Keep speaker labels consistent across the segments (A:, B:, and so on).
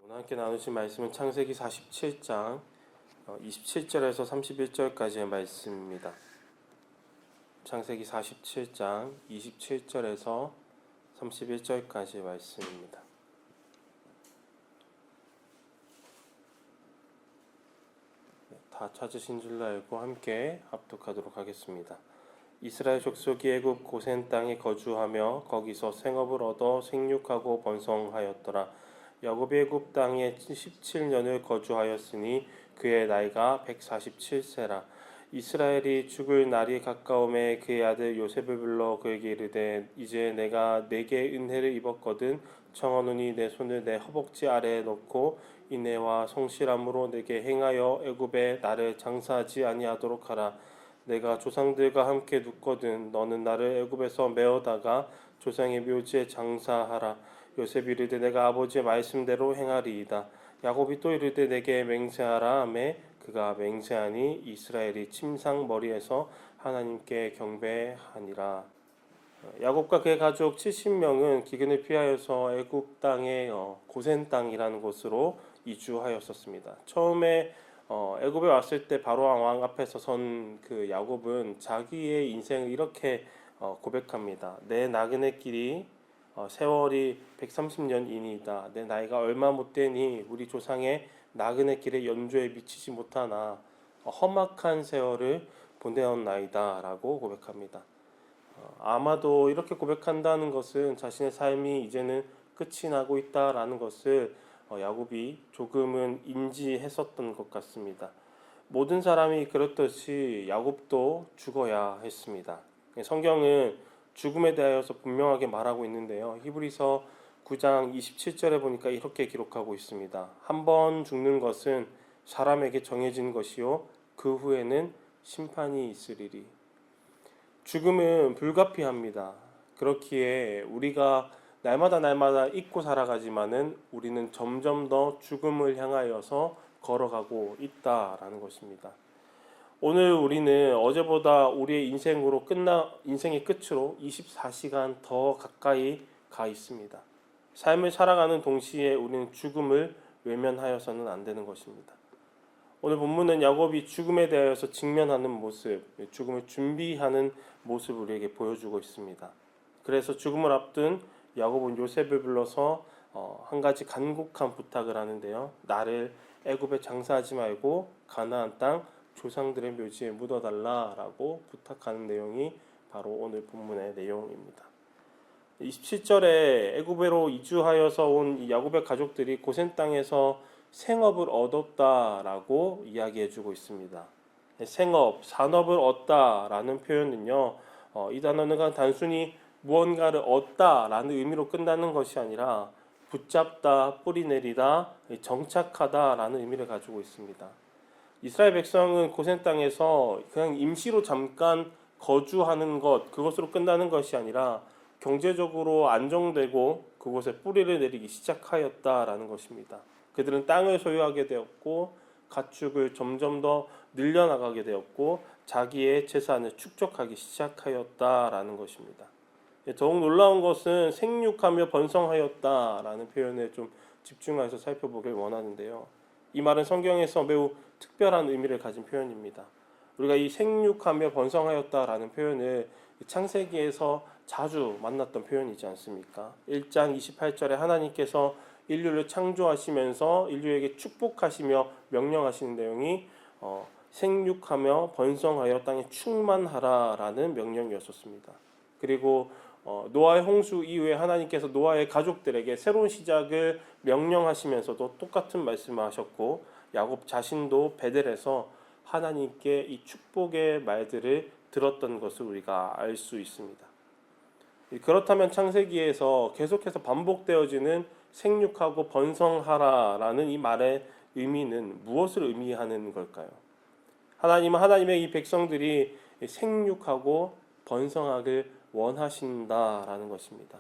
A: 오늘 함께 나누신 말씀은 창세기 47장 27절에서 31절까지의 말씀입니다. 창세기 47장 27절에서 31절까지의 말씀입니다. 다 찾으신 줄로 알고 함께 합독하도록 하겠습니다. 이스라엘 족속이 애굽 고센 땅에 거주하며 거기서 생업을 얻어 생육하고 번성하였더라. 야곱이 애굽 땅에 17년을 거주하였으니 그의 나이가 147세라. 이스라엘이 죽을 날이 가까움에 그의 아들 요셉을 불러 그에게 이르되 이제 내가 네게 은혜를 입었거든 청하노니 내 손을 내 허벅지 아래에 넣고 인애와 성실함으로 내게 행하여 애굽에 나를 장사하지 아니하도록 하라. 내가 조상들과 함께 눕거든 너는 나를 애굽에서 메어다가 조상의 묘지에 장사하라. 요셉이 이르되 내가 아버지의 말씀대로 행하리이다. 야곱이 또 이르되 내게 맹세하라 하매 그가 맹세하니 이스라엘이 침상 머리에서 하나님께 경배하니라. 야곱과 그의 가족 70명은 기근을 피하여서 애굽 땅의 고센 땅이라는 곳으로 이주하였었습니다. 처음에 애굽에 왔을 때 바로 왕 앞에서 선 그 야곱은 자기의 인생을 이렇게 고백합니다. 내 나그네 길이 세월이 130년이니이다. 내 나이가 얼마 못되니 우리 조상의 나그네 길의 연조에 미치지 못하나 험악한 세월을 보내었나이다 라고 고백합니다. 아마도 이렇게 고백한다는 것은 자신의 삶이 이제는 끝이 나고 있다라는 것을 야곱이 조금은 인지했었던 것 같습니다. 모든 사람이 그렇듯이 야곱도 죽어야 했습니다. 성경은 죽음에 대하여서 분명하게 말하고 있는데요. 히브리서 9장 27절에 보니까 이렇게 기록하고 있습니다. 한 번 죽는 것은 사람에게 정해진 것이요 그 후에는 심판이 있으리리. 죽음은 불가피합니다. 그렇기에 우리가 날마다 잊고 살아가지만은 우리는 점점 더 죽음을 향하여서 걸어가고 있다라는 것입니다. 오늘 우리는 어제보다 우리의 인생의 끝으로 24시간 더 가까이 가 있습니다. 삶을 살아가는 동시에 우리는 죽음을 외면하여서는 안 되는 것입니다. 오늘 본문은 야곱이 죽음에 대하여서 직면하는 모습, 죽음을 준비하는 모습을 우리에게 보여주고 있습니다. 그래서 죽음을 앞둔 야곱은 요셉을 불러서 한 가지 간곡한 부탁을 하는데요. 나를 애굽에 장사하지 말고 가나안 땅 조상들의 묘지에 묻어달라라고 부탁하는 내용이 바로 오늘 본문의 내용입니다. 27절에 애굽으로 이주하여서 온 야곱의 가족들이 고센 땅에서 생업을 얻었다라고 이야기해주고 있습니다. 생업, 산업을 얻다라는 표현은요, 이 단어는 단순히 무언가를 얻다라는 의미로 끝나는 것이 아니라 붙잡다, 뿌리내리다, 정착하다라는 의미를 가지고 있습니다. 이스라엘 백성은 고센 땅에서 그냥 임시로 잠깐 거주하는 것, 그것으로 끝나는 것이 아니라 경제적으로 안정되고 그곳에 뿌리를 내리기 시작하였다라는 것입니다. 그들은 땅을 소유하게 되었고 가축을 점점 더 늘려나가게 되었고 자기의 재산을 축적하기 시작하였다라는 것입니다. 더욱 놀라운 것은 생육하며 번성하였다라는 표현에 좀 집중해서 살펴보길 원하는데요. 이 말은 성경에서 매우 특별한 의미를 가진 표현입니다. 우리가 이 생육하며 번성하였다라는 표현을 창세기에서 자주 만났던 표현이지 않습니까? 1장 28절에 하나님께서 인류를 창조하시면서 인류에게 축복하시며 명령하시는 내용이 생육하며 번성하여 땅에 충만하라라는 명령이었습니다. 그리고 노아의 홍수 이후에 하나님께서 노아의 가족들에게 새로운 시작을 명령하시면서도 똑같은 말씀을 하셨고 야곱 자신도 베델에서 하나님께 이 축복의 말들을 들었던 것을 우리가 알 수 있습니다. 그렇다면 창세기에서 계속해서 반복되어지는 생육하고 번성하라라는 이 말의 의미는 무엇을 의미하는 걸까요? 하나님은 하나님의 이 백성들이 생육하고 번성하길 원하신다라는 것입니다.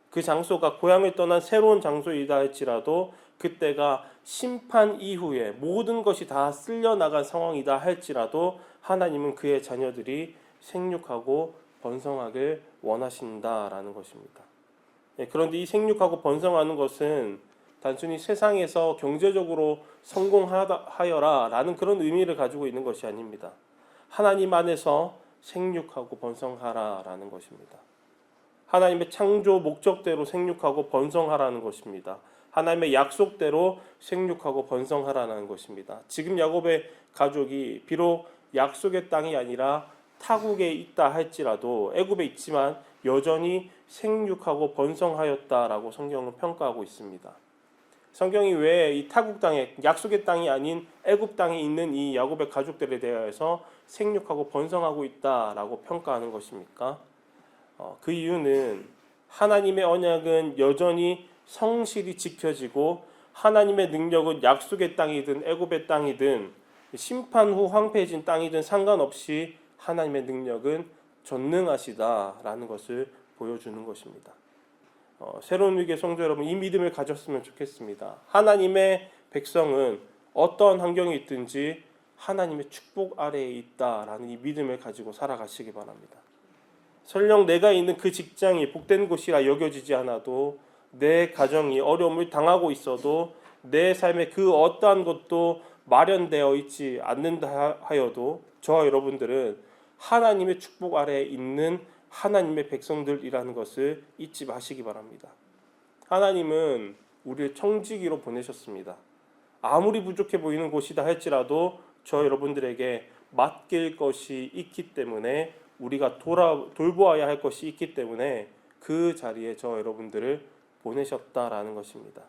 A: 그 장소가 고향을 떠난 새로운 장소이다 할지라도 그때가 심판 이후에 모든 것이 다 쓸려나간 상황이다 할지라도 하나님은 그의 자녀들이 생육하고 번성하길 원하신다라는 것입니다. 그런데 이 생육하고 번성하는 것은 단순히 세상에서 경제적으로 성공하여라 라는 그런 의미를 가지고 있는 것이 아닙니다. 하나님 안에서 생육하고 번성하라 라는 것입니다. 하나님의 창조 목적대로 생육하고 번성하라는 것입니다. 하나님의 약속대로 생육하고 번성하라는 것입니다. 지금 야곱의 가족이 비록 약속의 땅이 아니라 타국에 있다 할지라도 애굽에 있지만 여전히 생육하고 번성하였다라고 성경은 평가하고 있습니다. 성경이 왜 이 타국 땅에 약속의 땅이 아닌 애굽 땅에 있는 이 야곱의 가족들에 대해서 생육하고 번성하고 있다라고 평가하는 것입니까? 그 이유는 하나님의 언약은 여전히 성실히 지켜지고 하나님의 능력은 약속의 땅이든 애굽의 땅이든 심판 후 황폐해진 땅이든 상관없이 하나님의 능력은 전능하시다라는 것을 보여주는 것입니다. 새로운 위기의 성도 여러분, 이 믿음을 가졌으면 좋겠습니다. 하나님의 백성은 어떠한 환경에 있든지 하나님의 축복 아래에 있다라는 이 믿음을 가지고 살아가시기 바랍니다. 설령 내가 있는 그 직장이 복된 곳이라 여겨지지 않아도, 내 가정이 어려움을 당하고 있어도, 내 삶에 그 어떠한 것도 마련되어 있지 않는다 하여도 저와 여러분들은 하나님의 축복 아래에 있는 하나님의 백성들이라는 것을 잊지 마시기 바랍니다. 하나님은 우리를 청지기로 보내셨습니다. 아무리 부족해 보이는 곳이다 할지라도 저 여러분들에게 맡길 것이 있기 때문에, 우리가 돌보아야 할 것이 있기 때문에 그 자리에 저 여러분들을 보내셨다라는 것입니다.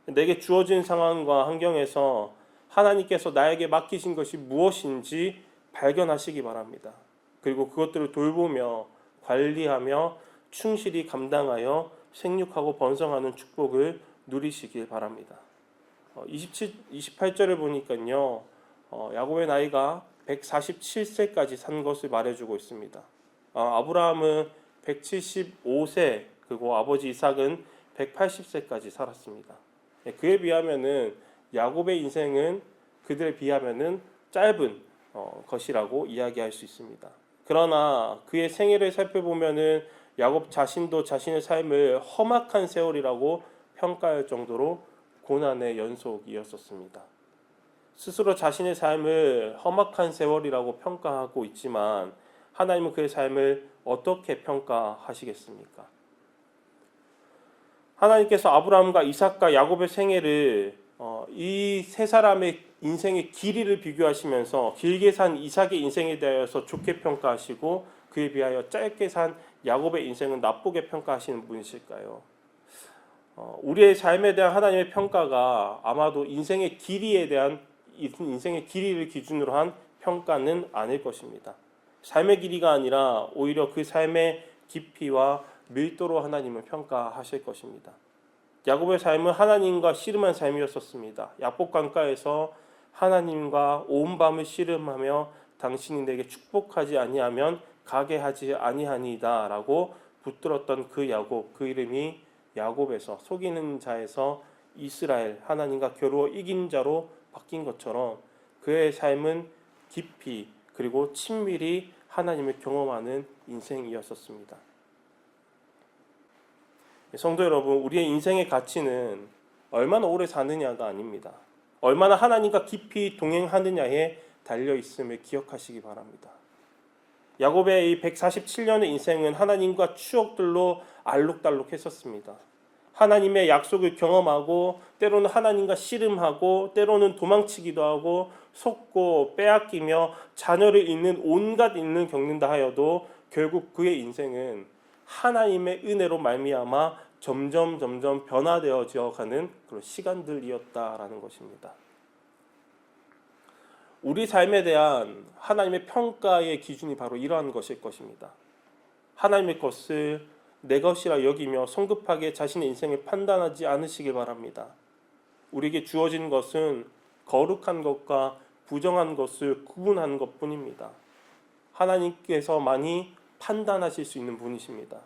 A: 내게 주어진 상황과 환경에서 하나님께서 나에게 맡기신 것이 무엇인지 발견하시기 바랍니다. 그리고 그것들을 돌보며 관리하며 충실히 감당하여 생육하고 번성하는 축복을 누리시길 바랍니다. 28절을 보니까요, 야곱의 나이가 147세까지 산 것을 말해주고 있습니다. 아브라함은 175세, 그리고 아버지 이삭은 180세까지 살았습니다. 그에 비하면은 야곱의 인생은 그들에 비하면은 짧은 것이라고 이야기할 수 있습니다. 그러나 그의 생애를 살펴보면은 야곱 자신도 자신의 삶을 험악한 세월이라고 평가할 정도로 고난의 연속이었었습니다. 스스로 자신의 삶을 험악한 세월이라고 평가하고 있지만 하나님은 그의 삶을 어떻게 평가하시겠습니까? 하나님께서 아브라함과 이삭과 야곱의 생애를 이 세 사람의 인생의 길이를 비교하시면서 길게 산 이삭의 인생에 대해서 좋게 평가하시고 그에 비하여 짧게 산 야곱의 인생은 나쁘게 평가하시는 분이실까요? 우리의 삶에 대한 하나님의 평가가 아마도 인생의 길이를 기준으로 한 평가는 아닐 것입니다. 삶의 길이가 아니라 오히려 그 삶의 깊이와 밀도로 하나님은 평가하실 것입니다. 야곱의 삶은 하나님과 씨름한 삶이었었습니다. 야복 강가에서 하나님과 온 밤을 씨름하며 당신이 내게 축복하지 아니하면 가게 하지 아니하니이다라고 붙들었던 그 야곱, 그 이름이 야곱에서, 속이는 자에서 이스라엘, 하나님과 겨루어 이긴 자로 바뀐 것처럼 그의 삶은 깊이 그리고 친밀히 하나님을 경험하는 인생이었었습니다. 성도 여러분, 우리의 인생의 가치는 얼마나 오래 사느냐가 아닙니다. 얼마나 하나님과 깊이 동행하느냐에 달려 있음을 기억하시기 바랍니다. 야곱의 이 147년의 인생은 하나님과 추억들로 알록달록했었습니다. 하나님의 약속을 경험하고 때로는 하나님과 씨름하고 때로는 도망치기도 하고 속고 빼앗기며 자녀를 잃는 온갖 잃는 겪는다 하여도 결국 그의 인생은 하나님의 은혜로 말미암아 점점 변화되어져 가는 그런 시간들이었다라는 것입니다. 우리 삶에 대한 하나님의 평가의 기준이 바로 이러한 것일 것입니다. 하나님의 것을 내 것이라 여기며 성급하게 자신의 인생을 판단하지 않으시길 바랍니다. 우리에게 주어진 것은 거룩한 것과 부정한 것을 구분하는 것뿐입니다. 하나님께서만이 판단하실 수 있는 분이십니다.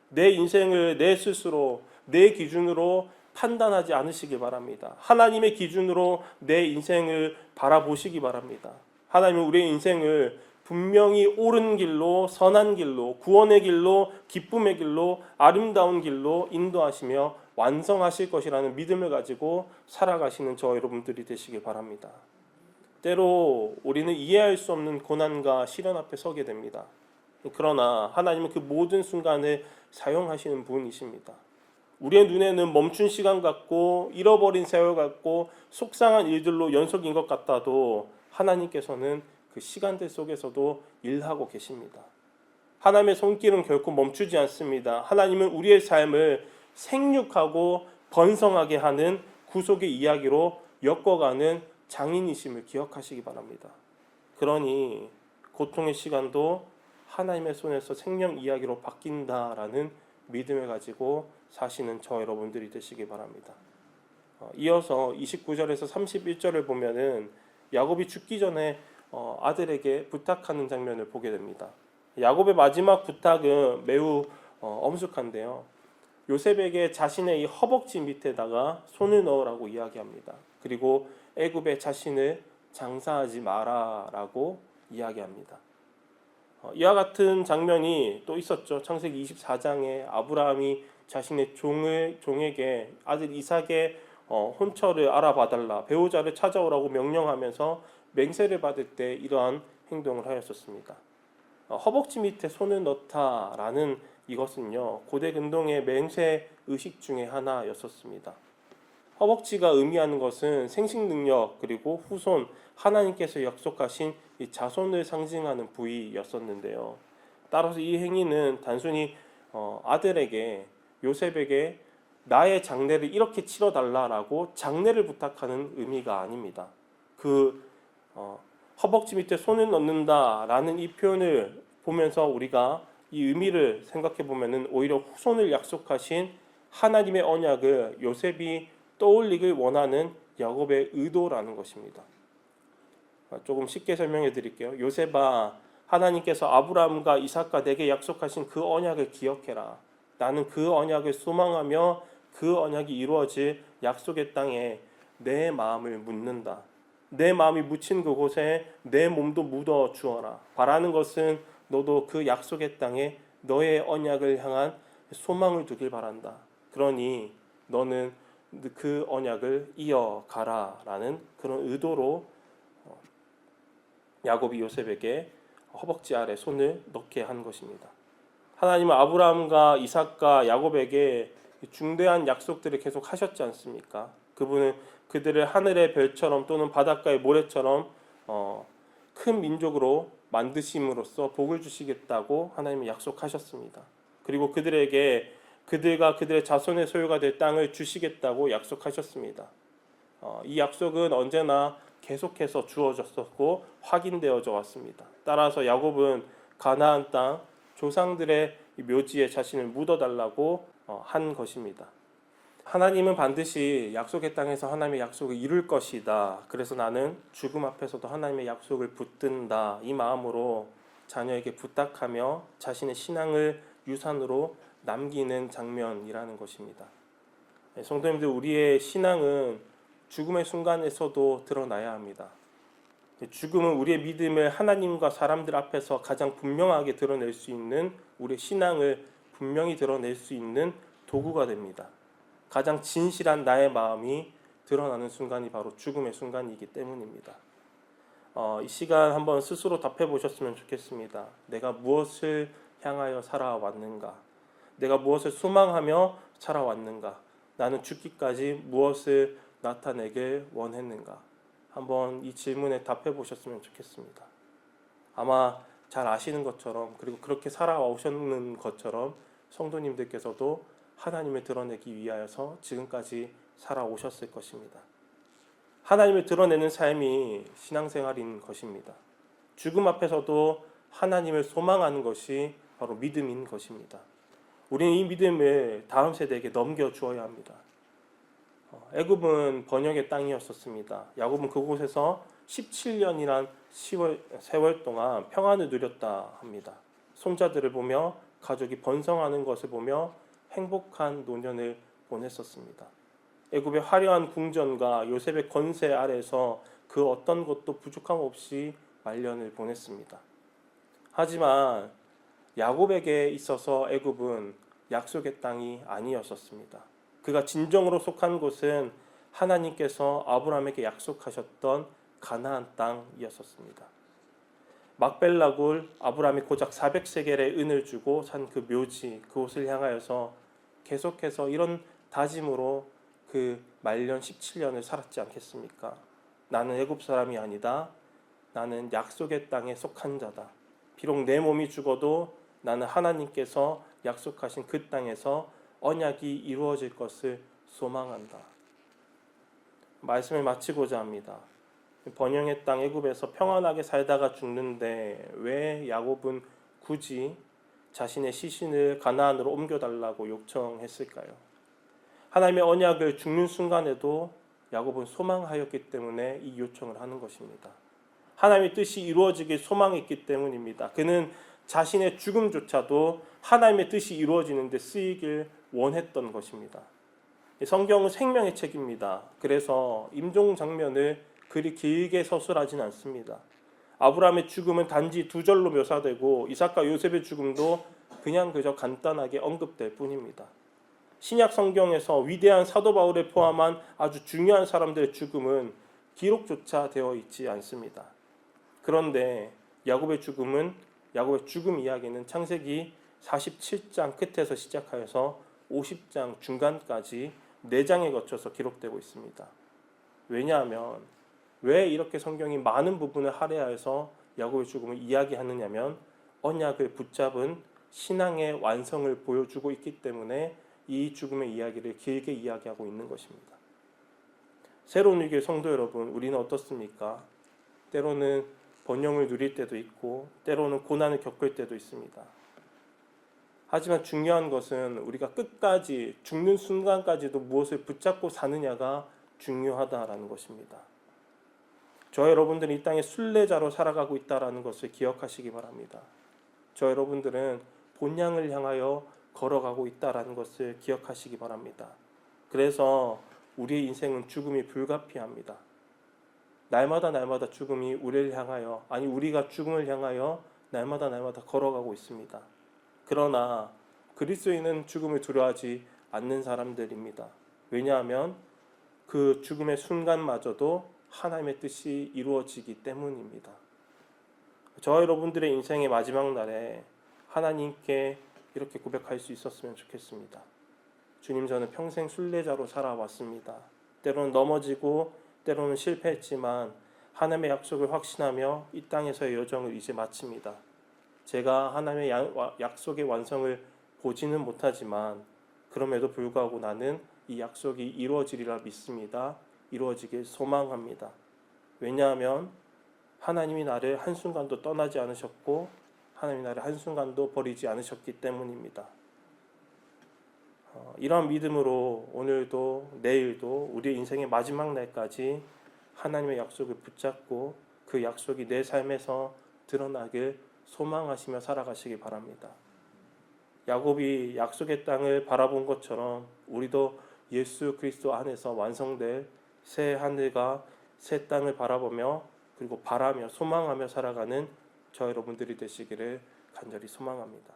A: 내 인생을 내 스스로 내 기준으로 판단하지 않으시기 바랍니다. 하나님의 기준으로 내 인생을 바라보시기 바랍니다. 하나님은 우리의 인생을 분명히 옳은 길로, 선한 길로, 구원의 길로, 기쁨의 길로, 아름다운 길로 인도하시며 완성하실 것이라는 믿음을 가지고 살아가시는 저 여러분들이 되시길 바랍니다. 때로 우리는 이해할 수 없는 고난과 시련 앞에 서게 됩니다. 그러나 하나님은 그 모든 순간을 사용하시는 분이십니다. 우리의 눈에는 멈춘 시간 같고 잃어버린 세월 같고 속상한 일들로 연속인 것 같아도 하나님께서는 그 시간들 속에서도 일하고 계십니다. 하나님의 손길은 결코 멈추지 않습니다. 하나님은 우리의 삶을 생육하고 번성하게 하는 구속의 이야기로 엮어가는 장인이심을 기억하시기 바랍니다. 그러니 고통의 시간도 하나님의 손에서 생명 이야기로 바뀐다라는 믿음을 가지고 사시는 저 여러분들이 되시기 바랍니다. 이어서 29절에서 31절을 보면은 야곱이 죽기 전에 아들에게 부탁하는 장면을 보게 됩니다. 야곱의 마지막 부탁은 매우 엄숙한데요. 요셉에게 자신의 이 허벅지 밑에다가 손을 넣으라고 이야기합니다. 그리고 애굽에 자신을 장사하지 마라라고 이야기합니다. 이와 같은 장면이 또 있었죠. 창세기 24장에 아브라함이 자신의 종에게 아들 이삭의 혼처를 알아봐달라, 배우자를 찾아오라고 명령하면서 맹세를 받을 때 이러한 행동을 하였었습니다. 허벅지 밑에 손을 넣다라는 이것은요, 고대 근동의 맹세 의식 중에 하나였었습니다. 허벅지가 의미하는 것은 생식 능력 그리고 후손, 하나님께서 약속하신 이 자손을 상징하는 부위였었는데요. 따라서 이 행위는 단순히 아들에게, 요셉에게 나의 장례를 이렇게 치러달라라고 장례를 부탁하는 의미가 아닙니다. 허벅지 밑에 손을 넣는다라는 이 표현을 보면서 우리가 이 의미를 생각해 보면은 오히려 후손을 약속하신 하나님의 언약을 요셉이 떠올리길 원하는 야곱의 의도라는 것입니다. 조금 쉽게 설명해 드릴게요. 요셉아, 하나님께서 아브라함과 이삭과 내게 약속하신 그 언약을 기억해라. 나는 그 언약을 소망하며 그 언약이 이루어질 약속의 땅에 내 마음을 묻는다. 내 마음이 묻힌 그곳에 내 몸도 묻어 주어라. 바라는 것은 너도 그 약속의 땅에 너의 언약을 향한 소망을 두길 바란다. 그러니 너는 그 언약을 이어가라라는 그런 의도로 야곱이 요셉에게 허벅지 아래 손을 넣게 한 것입니다. 하나님은 아브라함과 이삭과 야곱에게 중대한 약속들을 계속 하셨지 않습니까? 그분은 그들을 하늘의 별처럼 또는 바닷가의 모래처럼 큰 민족으로 만드심으로써 복을 주시겠다고 하나님은 약속하셨습니다. 그리고 그들에게 그들과 그들의 자손의 소유가 될 땅을 주시겠다고 약속하셨습니다. 이 약속은 언제나 계속해서 주어졌었고 확인되어져 왔습니다. 따라서 야곱은 가나안 땅 조상들의 묘지에 자신을 묻어달라고 한 것입니다. 하나님은 반드시 약속의 땅에서 하나님의 약속을 이룰 것이다. 그래서 나는 죽음 앞에서도 하나님의 약속을 붙든다. 이 마음으로 자녀에게 부탁하며 자신의 신앙을 유산으로 남기는 장면이라는 것입니다. 성도님들, 우리의 신앙은 죽음의 순간에서도 드러나야 합니다. 죽음은 우리의 믿음을 하나님과 사람들 앞에서 가장 분명하게 드러낼 수 있는, 우리의 신앙을 분명히 드러낼 수 있는 도구가 됩니다. 가장 진실한 나의 마음이 드러나는 순간이 바로 죽음의 순간이기 때문입니다. 이 시간 한번 스스로 답해 보셨으면 좋겠습니다. 내가 무엇을 향하여 살아왔는가? 내가 무엇을 소망하며 살아왔는가? 나는 죽기까지 무엇을 나타내길 원했는가? 한번 이 질문에 답해 보셨으면 좋겠습니다. 아마 잘 아시는 것처럼, 그리고 그렇게 살아오셨는 것처럼 성도님들께서도 하나님을 드러내기 위하여서 지금까지 살아오셨을 것입니다. 하나님을 드러내는 삶이 신앙생활인 것입니다. 죽음 앞에서도 하나님을 소망하는 것이 바로 믿음인 것입니다. 우리는 이 믿음을 다음 세대에게 넘겨주어야 합니다. 애굽은 번역의 땅이었었습니다. 야곱은 그곳에서 17년이란 세월 동안 평안을 누렸다 합니다. 손자들을 보며 가족이 번성하는 것을 보며 행복한 노년을 보냈었습니다. 애굽의 화려한 궁전과 요셉의 권세 아래서 그 어떤 것도 부족함 없이 말년을 보냈습니다. 하지만 야곱에게 있어서 애굽은 약속의 땅이 아니었었습니다. 그가 진정으로 속한 곳은 하나님께서 아브라함에게 약속하셨던 가나안 땅이었었습니다. 막벨라굴, 아브라함이 고작 400세겔의 은을 주고 산 그 묘지, 그곳을 향하여서 계속해서 이런 다짐으로 그 말년 17년을 살았지 않겠습니까? 나는 애굽 사람이 아니다. 나는 약속의 땅에 속한 자다. 비록 내 몸이 죽어도 나는 하나님께서 약속하신 그 땅에서 언약이 이루어질 것을 소망한다. 말씀을 마치고자 합니다. 번영의 땅 애굽에서 평안하게 살다가 죽는데 왜 야곱은 굳이 자신의 시신을 가나안으로 옮겨달라고 요청했을까요? 하나님의 언약을 죽는 순간에도 야곱은 소망하였기 때문에 이 요청을 하는 것입니다. 하나님의 뜻이 이루어지길 소망했기 때문입니다. 그는 자신의 죽음조차도 하나님의 뜻이 이루어지는 데 쓰이길 원했던 것입니다. 성경은 생명의 책입니다. 그래서 임종 장면을 그리 길게 서술하진 않습니다. 아브라함의 죽음은 단지 두 절로 묘사되고 이삭과 요셉의 죽음도 그저 간단하게 언급될 뿐입니다. 신약 성경에서 위대한 사도 바울을 포함한 아주 중요한 사람들의 죽음은 기록조차 되어 있지 않습니다. 그런데 야곱의 죽음 이야기는 창세기 47장 끝에서 시작하여서 50장 중간까지 4장에 거쳐서 기록되고 있습니다. 왜냐하면 왜 이렇게 성경이 많은 부분을 할애하여서 야곱의 죽음을 이야기하느냐면 언약을 붙잡은 신앙의 완성을 보여주고 있기 때문에 이 죽음의 이야기를 길게 이야기하고 있는 것입니다. 새로운 위기의 성도 여러분, 우리는 어떻습니까? 때로는 번영을 누릴 때도 있고 때로는 고난을 겪을 때도 있습니다. 하지만 중요한 것은 우리가 끝까지 죽는 순간까지도 무엇을 붙잡고 사느냐가 중요하다라는 것입니다. 저 여러분들은 이 땅에 순례자로 살아가고 있다는 것을 기억하시기 바랍니다. 저 여러분들은 본향을 향하여 걸어가고 있다는 것을 기억하시기 바랍니다. 그래서 우리의 인생은 죽음이 불가피합니다. 날마다 죽음이 우리를 향하여, 우리가 죽음을 향하여 날마다 걸어가고 있습니다. 그러나 그리스도인은 죽음을 두려워하지 않는 사람들입니다. 왜냐하면 그 죽음의 순간마저도 하나님의 뜻이 이루어지기 때문입니다. 저 여러분들의 인생의 마지막 날에 하나님께 이렇게 고백할 수 있었으면 좋겠습니다. 주님, 저는 평생 순례자로 살아왔습니다. 때로는 넘어지고 때로는 실패했지만 하나님의 약속을 확신하며 이 땅에서의 여정을 이제 마칩니다. 제가 하나님의 약속의 완성을 보지는 못하지만 그럼에도 불구하고 나는 이 약속이 이루어지리라 믿습니다. 이루어지길 소망합니다. 왜냐하면 하나님이 나를 한순간도 떠나지 않으셨고 하나님이 나를 한순간도 버리지 않으셨기 때문입니다. 이러한 믿음으로 오늘도 내일도 우리의 인생의 마지막 날까지 하나님의 약속을 붙잡고 그 약속이 내 삶에서 드러나길 소망하시며 살아가시기 바랍니다. 야곱이 약속의 땅을 바라본 것처럼 우리도 예수 그리스도 안에서 완성될 새 하늘과 새 땅을 바라보며 그리고 바라며 소망하며 살아가는 저 여러분들이 되시기를 간절히 소망합니다.